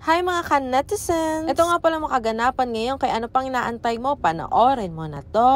Hi mga ka-netizens! Ito nga pala makaganapan ngayon, kaya ano pang inaantay mo? Panoorin mo na to!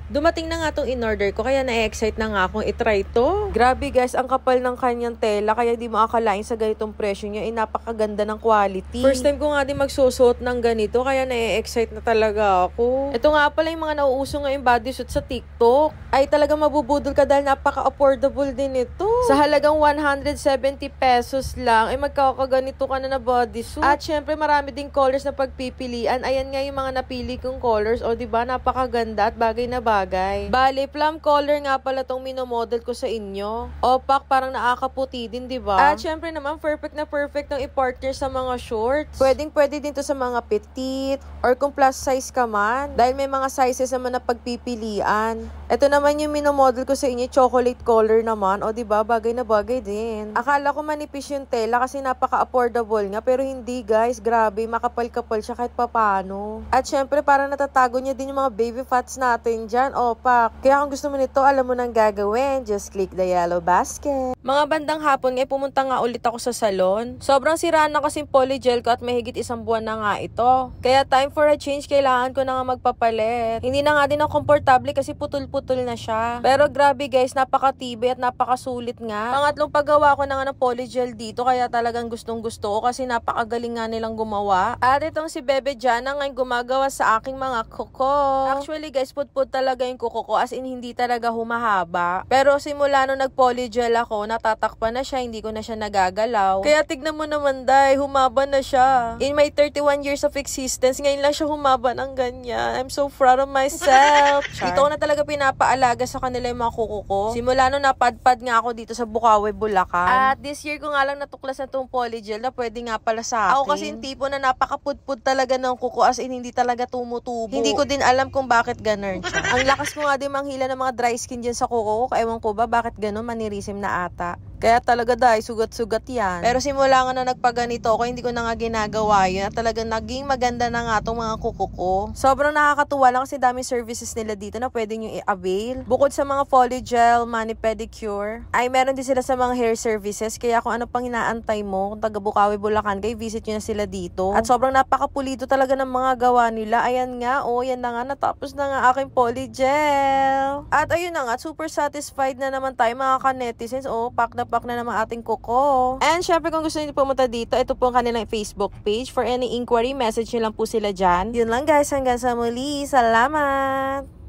Dumating na nga itong in-order ko, kaya na-excite na nga akong itry to. Grabe guys, ang kapal ng kanyang tela, kaya di mo akalain sa ganitong presyo niya, napakaganda ng quality. First time ko nga din magsusuot ng ganito, kaya na-excite na talaga ako. Ito nga pala yung mga nauuso ngayong bodysuit sa TikTok. Ay talaga mabubudol ka dahil napaka-affordable din ito. Sa halagang 170 pesos lang, ay magkakaganito ka na bodysuit. At syempre marami ding colors na pagpipilian. Ayan nga yung mga napili kong colors. O diba, napakaganda at bagay na bagay. Bale, plum color nga pala tong minomodel ko sa inyo. Opak, parang nakakaputi din, diba? At syempre naman, perfect na perfect ng i-partner sa mga shorts. Pwedeng-pwede din to sa mga petite or kung plus size ka man. Dahil may mga sizes naman na pagpipilian. Ito naman yung minomodel ko sa inyo, chocolate color naman. O diba, bagay na bagay din. Akala ko manipis yung tela kasi napaka-affordable nga. Pero hindi guys, grabe, makapal-kapal siya kahit papano. At syempre, parang natatago niya din yung mga baby fats natin dyan. Opak. Kaya kung gusto mo nito, alam mo nang gagawin. Just click the yellow basket. Mga bandang hapon nga, pumunta nga ulit ako sa salon. Sobrang sira na kasing polygel ko at mahigit 1 buwan na nga ito. Kaya time for a change, kailangan ko na nga magpapalit. Hindi na nga din ako komportable kasi putol-putol na siya. Pero grabe guys, napakatibay at napakasulit nga. Pangatlong paggawa ko na nga ng polygel dito, kaya talagang gustong gusto ko kasi napakagaling nga nilang gumawa. At itong si Bebe Jana nga gumagawa sa aking mga kuko. Actually guys, put-put talaga yung kuko ko, as in hindi talaga humahaba. Pero simula nung nag-polygel ako, natatakpan na siya, hindi ko na siya nagagalaw. Kaya tignan mo naman day, humaba na siya. In my 31 years of existence, ngayon lang siya humaba ng ganyan. I'm so proud of myself. Dito ko na talaga pinapaalaga sa kanila yung mga kuko ko. Simula nung napadpad nga ako dito sa Bukawi, Bulacan. At this year ko nga lang natuklas na itong polygel na pwede nga pala sa akin. Ako kasi yung tipo na napakapudpud talaga ng kuko, as in hindi talaga tumutubo. Hindi ko din alam kung bakit ganun siya. Ang lakas ko nga din manghila ng mga dry skin dyan sa kuko ko. Ewan ko ba bakit ganun, manirisim na ata. Kaya talaga dahil sugat-sugat yan. Pero simula nga na nagpaganito ako, hindi ko na nga ginagawa yun. At talagang naging maganda na nga itong mga kuko ko. Sobrang nakakatuwa lang kasi daming services nila dito na pwede nyo i-avail. Bukod sa mga polygel, mani pedicure, ay meron din sila sa mga hair services. Kaya kung ano pang inaantay mo, kung taga Bukawi, Bulacan, kayo visit nyo na sila dito. At sobrang napakapulido talaga ng mga gawa nila. Ayan nga, yan na nga, natapos na nga aking polygel. At ayun na nga, super satisfied na naman tayo mga ka-netizens. Pack na naman ating kuko. And syempre kung gusto niyo pumunta dito, ito po ang kanilang Facebook page. For any inquiry, message nyo lang po sila dyan. Yun lang guys, hanggang sa muli. Salamat!